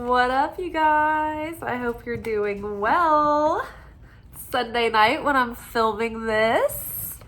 What up, you guys? I hope you're doing well. It's Sunday night when I'm filming this.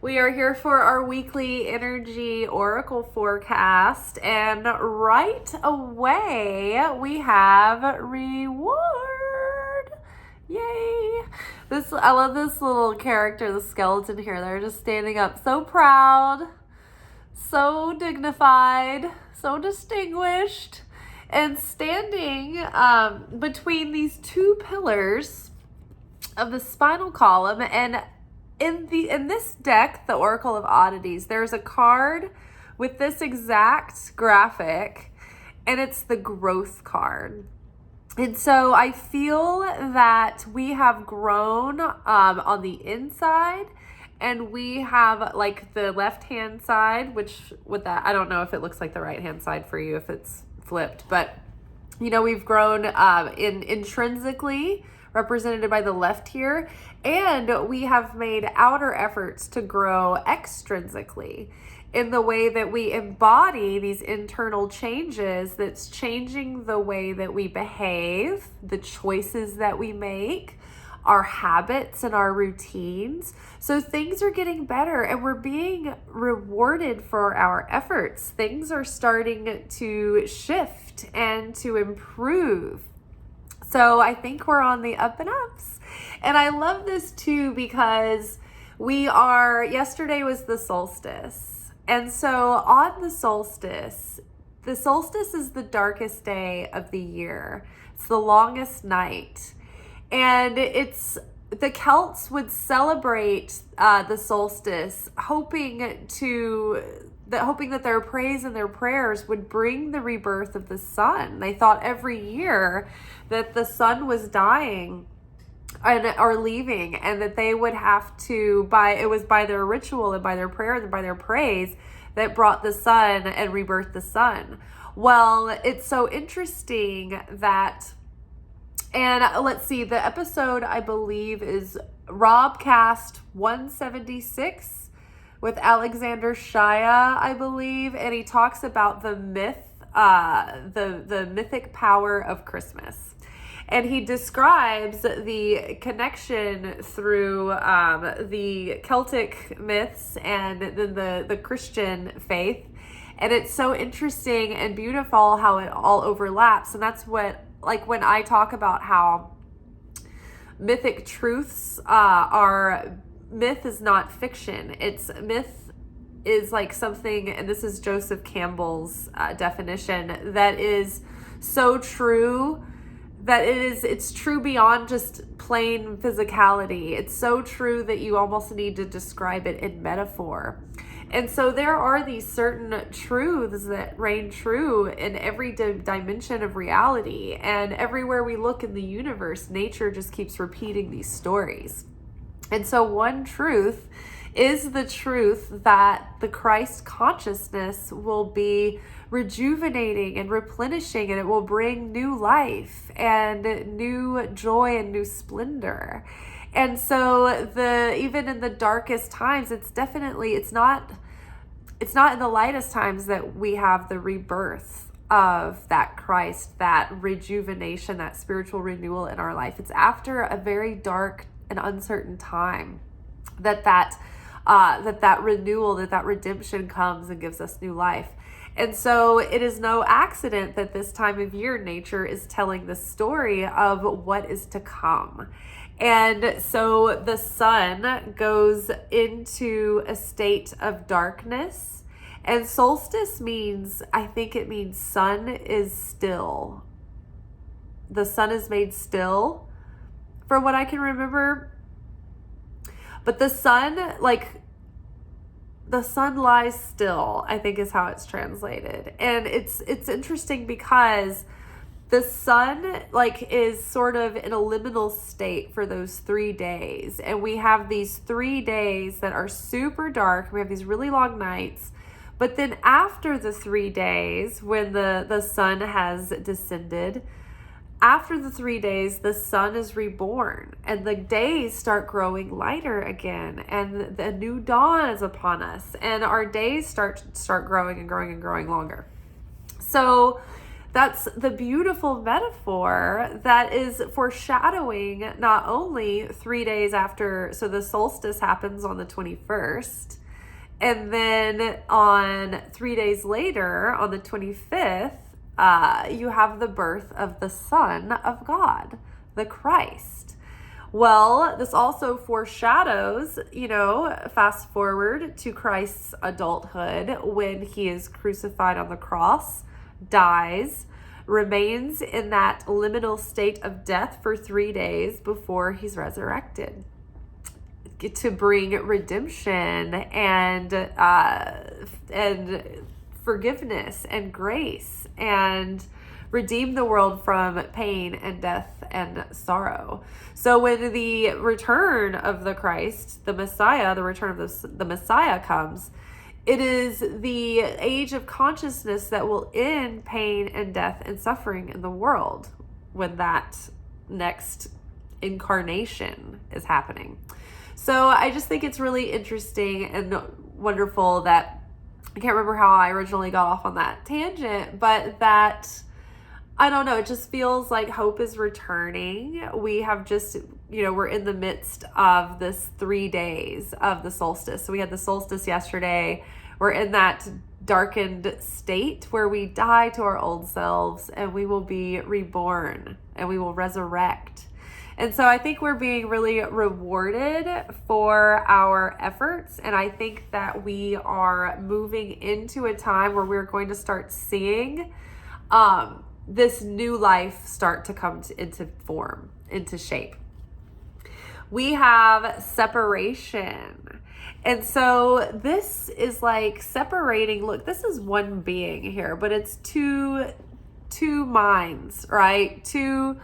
We are here for our weekly energy oracle forecast, and right away we have reward. Yay! I love this little character, the skeleton here. They're just standing up, so proud, so dignified, so distinguished. And standing between these two pillars of the spinal column, and in this deck, the Oracle of Oddities, there's a card with this exact graphic, and it's the growth card. And so I feel that we have grown on the inside, and we have like the left-hand side, which with that, I don't know if it looks like the right-hand side for you if it's flipped, but we've grown intrinsically, represented by the left here, and we have made outer efforts to grow extrinsically in the way that we embody these internal changes that's changing the way that we behave, the choices that we make, our habits and our routines. So things are getting better and we're being rewarded for our efforts. Things are starting to shift and to improve. So I think we're on the up and ups. And I love this too because yesterday was the solstice. And so on the solstice is the darkest day of the year. It's the longest night. And the Celts would celebrate the solstice, hoping that their praise and their prayers would bring the rebirth of the sun. They thought every year that the sun was dying or leaving, and that they would have to, it was by their ritual and by their prayer and by their praise that brought the sun and rebirthed the sun. Well, it's so interesting that. And let's see, the episode, I believe, is Robcast 176 with Alexander Shaya, I believe. And he talks about the myth, the mythic power of Christmas. And he describes the connection through the Celtic myths and then the Christian faith. And it's so interesting and beautiful how it all overlaps. And that's what, like when I talk about how mythic truths myth is not fiction. Myth is like something, and this is Joseph Campbell's definition, that is so true that it's true beyond just plain physicality. It's so true that you almost need to describe it in metaphor. And so there are these certain truths that reign true in every dimension of reality. And everywhere we look in the universe, nature just keeps repeating these stories. And so one truth is the truth that the Christ consciousness will be rejuvenating and replenishing, and it will bring new life and new joy and new splendor. And so even in the darkest times, it's not in the lightest times that we have the rebirth of that Christ, that rejuvenation, that spiritual renewal in our life. It's after a very dark and uncertain time that renewal, that redemption comes and gives us new life. And so it is no accident that this time of year, nature is telling the story of what is to come. And so the sun goes into a state of darkness, and solstice I think it means sun is still. The sun is made still, from what I can remember. But the sun lies still, I think is how it's translated. And it's interesting because the sun is sort of in a liminal state for those 3 days. And we have these 3 days that are super dark. We have these really long nights. But then after the 3 days, when the sun has descended, after the 3 days, the sun is reborn and the days start growing lighter again, and the new dawn is upon us, and our days start growing and growing and growing longer. So that's the beautiful metaphor that is foreshadowing not only 3 days after, so the solstice happens on the 21st, and then on 3 days later, on the 25th, you have the birth of the Son of God, the Christ. Well, this also foreshadows, fast forward to Christ's adulthood when he is crucified on the cross, dies, remains in that liminal state of death for 3 days before he's resurrected to bring redemption and forgiveness and grace and redeem the world from pain and death and sorrow. So when the return of the Christ, the Messiah, the return of the Messiah comes, it is the age of consciousness that will end pain and death and suffering in the world when that next incarnation is happening. So I just think it's really interesting and wonderful that, I can't remember how I originally got off on that tangent, but that, I don't know, it just feels like hope is returning. We have just, we're in the midst of this 3 days of the solstice. So we had the solstice yesterday. We're in that darkened state where we die to our old selves and we will be reborn and we will resurrect. And so I think we're being really rewarded for our efforts. And I think that we are moving into a time where we're going to start seeing this new life start to come into form, into shape. We have separation. And so this is like separating. Look, this is one being here, but it's two minds, right? Two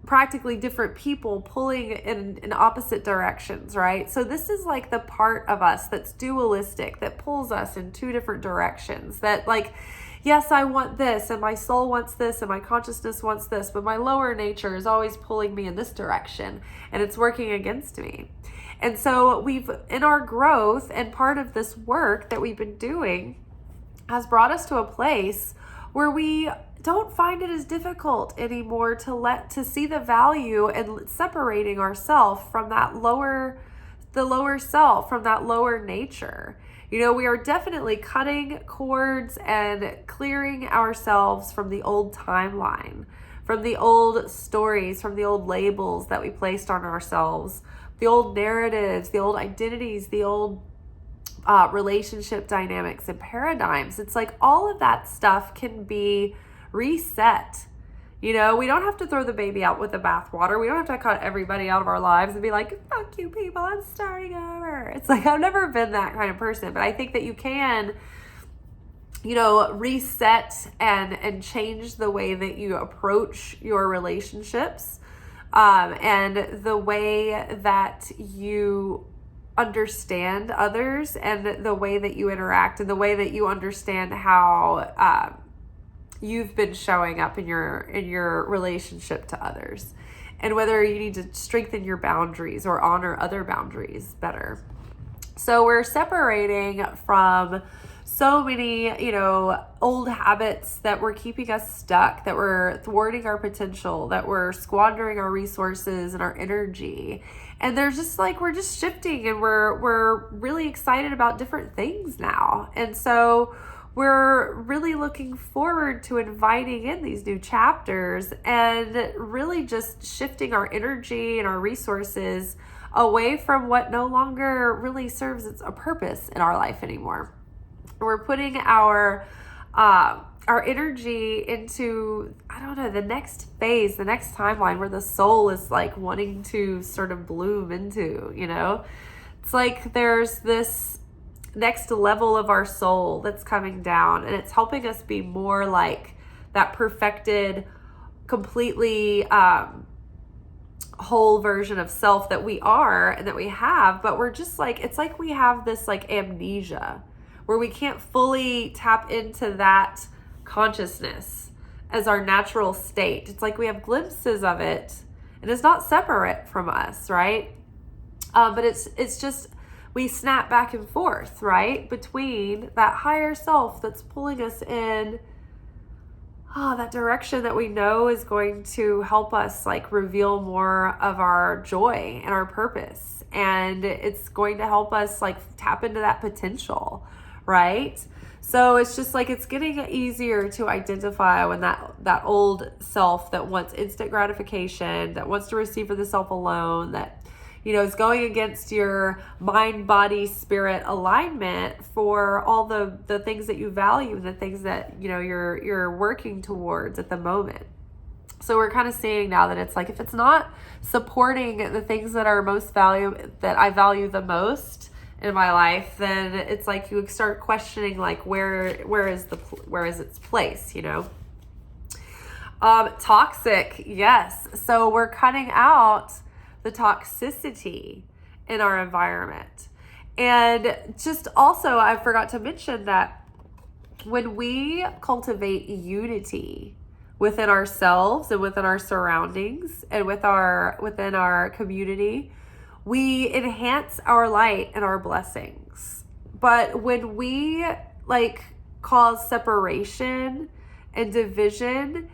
practically different people pulling in opposite directions, right? So this is like the part of us that's dualistic, that pulls us in two different directions, that like, yes, I want this, and my soul wants this, and my consciousness wants this, but my lower nature is always pulling me in this direction, and it's working against me. And so we've, in our growth, and part of this work that we've been doing has brought us to a place where we don't find it as difficult anymore to see the value in separating ourselves from the lower self, from that lower nature. We are definitely cutting cords and clearing ourselves from the old timeline, from the old stories, from the old labels that we placed on ourselves, the old narratives, the old identities, the old relationship dynamics and paradigms. It's like all of that stuff can be reset. We don't have to throw the baby out with the bathwater. We don't have to cut everybody out of our lives and be like, fuck you people, I'm starting over. It's like, I've never been that kind of person, but I think that you can, reset and change the way that you approach your relationships, and the way that you understand others, and the way that you interact, and the way that you understand how you've been showing up in your relationship to others, and whether you need to strengthen your boundaries or honor other boundaries better. So we're separating from so many, old habits that were keeping us stuck, that were thwarting our potential, that were squandering our resources and our energy. And there's just like, we're just shifting, and we're really excited about different things now. And so we're really looking forward to inviting in these new chapters and really just shifting our energy and our resources away from what no longer really serves a purpose in our life anymore. We're putting our energy into, the next phase, the next timeline where the soul is like wanting to sort of bloom into, It's like there's this next level of our soul that's coming down, and it's helping us be more like that perfected, completely whole version of self that we are and that we have. But we're just like, it's like we have this like amnesia where we can't fully tap into that consciousness as our natural state. It's like we have glimpses of it, and it's not separate from us, right? But it's just, we snap back and forth, right? Between that higher self that's pulling us in that direction that we know is going to help us like reveal more of our joy and our purpose. And it's going to help us like tap into that potential, right? So it's just like, it's getting easier to identify when that old self that wants instant gratification, that wants to receive for the self alone, that, you know, is going against your mind, body, spirit alignment for all the things that you value, the things that, you know, you're working towards at the moment. So we're kind of seeing now that it's like, if it's not supporting the things that are most that I value the most in my life, then it's like you start questioning like where is its place, you know? Toxic, yes. So we're cutting out the toxicity in our environment. And just also, I forgot to mention that when we cultivate unity within ourselves and within our surroundings and within our community, we enhance our light and our blessings. But when we like cause separation and division,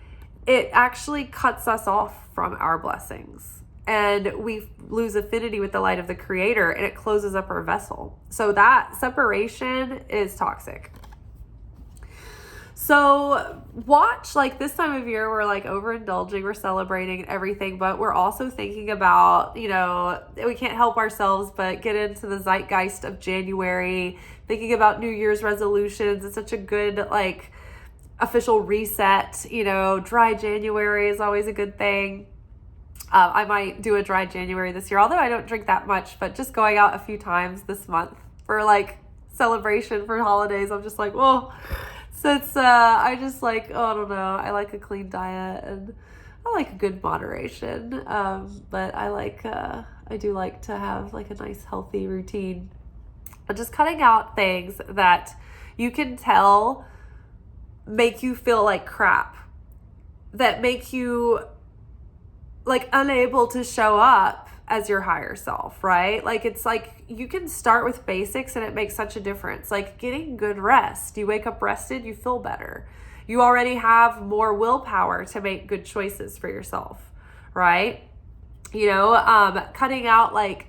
it actually cuts us off from our blessings. And we lose affinity with the light of the Creator, and it closes up our vessel. So that separation is toxic. So watch, like this time of year, we're like overindulging, we're celebrating everything, but we're also thinking about, you know, we can't help ourselves but get into the zeitgeist of January, thinking about New Year's resolutions. It's such a good, like, official reset. You know, dry January is always a good thing. I might do a dry January this year, although I don't drink that much, but just going out a few times this month for like celebration for holidays, I'm just like, whoa. So it's, I just like, oh, I don't know. I like a clean diet and I like a good moderation. But I do like to have like a nice healthy routine. But just cutting out things that you can tell make you feel like crap, that make you like unable to show up as your higher self, right? Like, it's like you can start with basics and it makes such a difference. Like getting good rest. You wake up rested, you feel better. You already have more willpower to make good choices for yourself, right? You know, cutting out like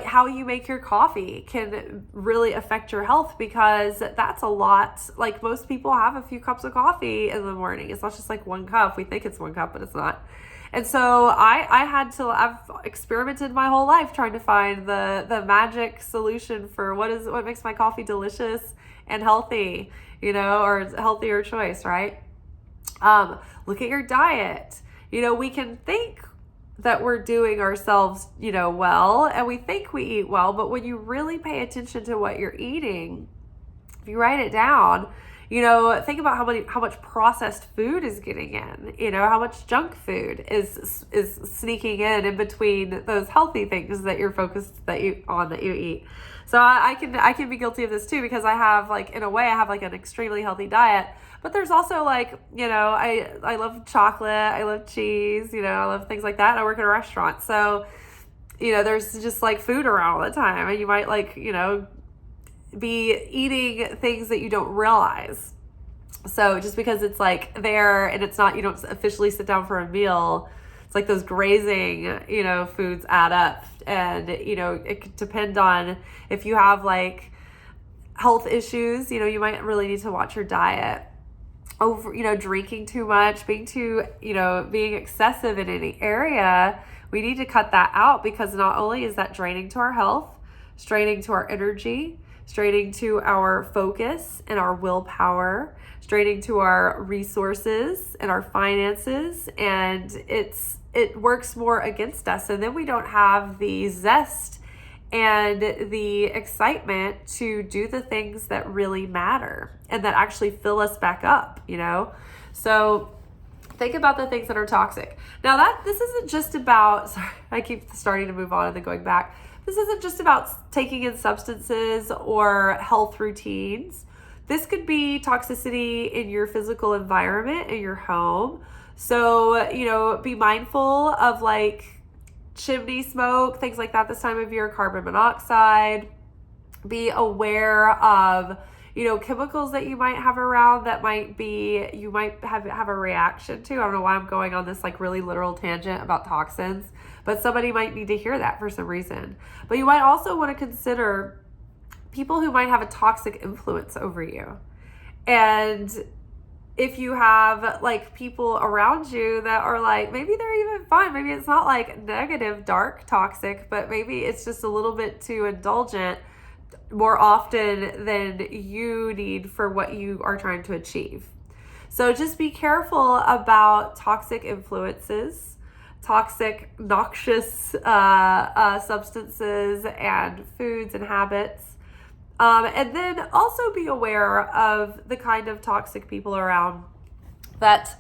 how you make your coffee can really affect your health, because that's a lot. Like most people have a few cups of coffee in the morning. It's not just like one cup. We think it's one cup, but it's not. And so I've experimented my whole life trying to find the magic solution for what makes my coffee delicious and healthy, you know, or healthier choice, right? Look at your diet. You know, we can think that we're doing ourselves, you know, well, and we think we eat well, but when you really pay attention to what you're eating, if you write it down, you know, think about how much processed food is getting in, you know, how much junk food is sneaking in between those healthy things that you're focused that you eat. So I can be guilty of this too, because I have like, in a way, I have like an extremely healthy diet, but there's also like, you know, I love chocolate, I love cheese, you know, I love things like that. And I work in a restaurant. So, you know, there's just like food around all the time, and you might like, you know, be eating things that you don't realize. So just because it's like there and it's not, you don't officially sit down for a meal, it's like those grazing, you know, foods add up. And, you know, it could depend on if you have like health issues, you know, you might really need to watch your diet. You know, drinking too much, being excessive in any area, we need to cut that out, because not only is that draining to our health, straining to our energy, straining to our focus and our willpower, straining to our resources and our finances, and it works more against us. And then we don't have the zest and the excitement to do the things that really matter and that actually fill us back up, you know? So think about the things that are toxic. Now this isn't just about, sorry, I keep starting to move on and then going back. This isn't just about taking in substances or health routines. This could be toxicity in your physical environment, in your home. So, you know, be mindful of like chimney smoke, things like that this time of year, carbon monoxide. Be aware of, chemicals that you might have around that you might have a reaction to. I don't know why I'm going on this like really literal tangent about toxins, but somebody might need to hear that for some reason. But you might also want to consider people who might have a toxic influence over you. And if you have like people around you that are like, maybe they're even fine, maybe it's not like negative, dark, toxic, but maybe it's just a little bit too indulgent more often than you need for what you are trying to achieve. So just be careful about toxic influences, toxic, noxious substances and foods and habits. And then also be aware of the kind of toxic people around that.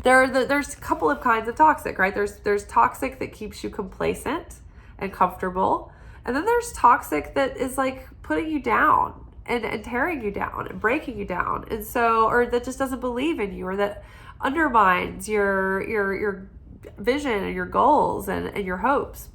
There's a couple of kinds of toxic, right? There's toxic that keeps you complacent and comfortable. And then there's toxic that is like putting you down and tearing you down and breaking you down. And so, or that just doesn't believe in you, or that undermines your vision and your goals and your hopes.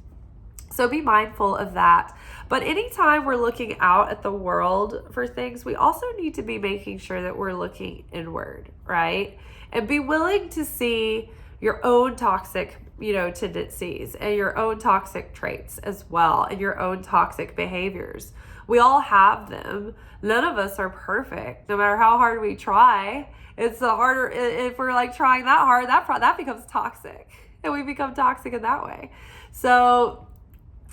So be mindful of that. But anytime we're looking out at the world for things, we also need to be making sure that we're looking inward, right? And be willing to see your own toxic, tendencies and your own toxic traits as well, and your own toxic behaviors. We all have them. None of us are perfect, no matter how hard we try. It's the harder, if we're like trying that hard, that becomes toxic, and we become toxic in that way. So,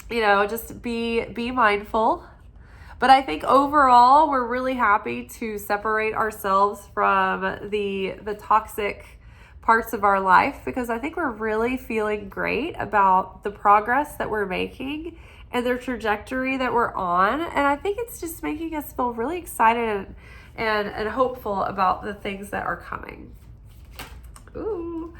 just be mindful. But I think overall, we're really happy to separate ourselves from the toxic parts of our life, because I think we're really feeling great about the progress that we're making and the trajectory that we're on. And I think it's just making us feel really excited and hopeful about the things that are coming. Ooh,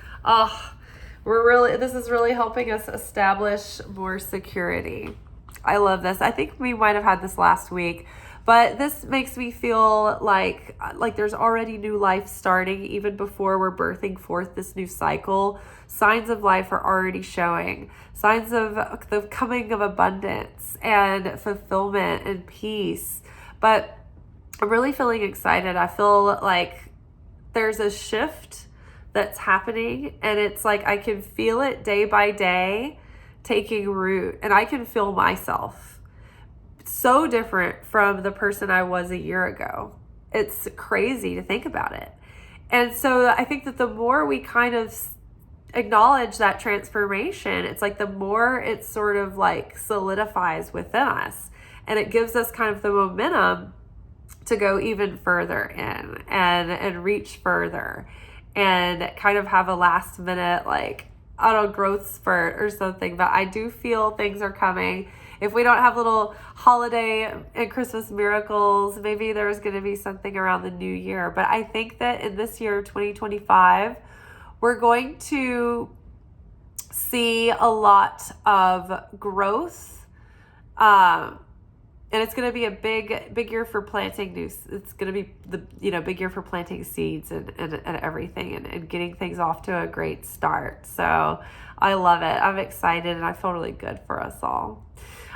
this is really helping us establish more security. I love this. I think we might have had this last week, but this makes me feel like there's already new life starting even before we're birthing forth this new cycle. Signs of life are already showing. Signs of the coming of abundance and fulfillment and peace. But I'm really feeling excited. I feel like there's a shift that's happening, and it's like I can feel it day by day taking root, and I can feel myself so different from the person I was a year ago. It's crazy to think about it. And so I think that the more we kind of acknowledge that transformation, it's like the more it sort of like solidifies within us, and it gives us kind of the momentum to go even further in and reach further and kind of have a last minute growth spurt or something. But I do feel things are coming. If we don't have little holiday and Christmas miracles, maybe there's going to be something around the new year. But I think that in this year, 2025, we're going to see a lot of growth. And it's going to be a big year for planting new. It's going to be the big year for planting seeds and everything and getting things off to a great start. So I love it. I'm excited, and I feel really good for us all.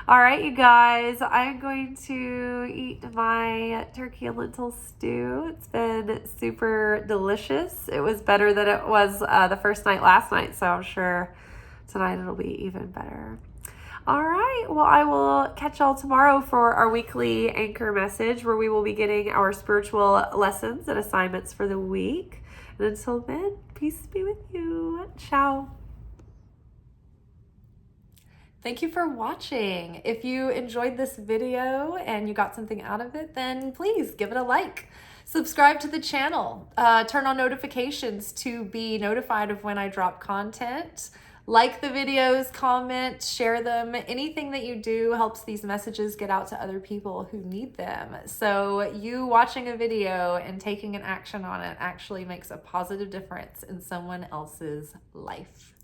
All right, you guys, I'm going to eat my turkey and lentil stew. It's been super delicious. It was better than it was the first night last night, so I'm sure tonight it'll be even better. All right, well, I will catch y'all tomorrow for our weekly anchor message, where we will be getting our spiritual lessons and assignments for the week. And until then, peace be with you. Ciao. Thank you for watching. If you enjoyed this video and you got something out of it, then please give it a like. Subscribe to the channel. Turn on notifications to be notified of when I drop content. Like the videos, comment, share them. Anything that you do helps these messages get out to other people who need them. So you watching a video and taking an action on it actually makes a positive difference in someone else's life.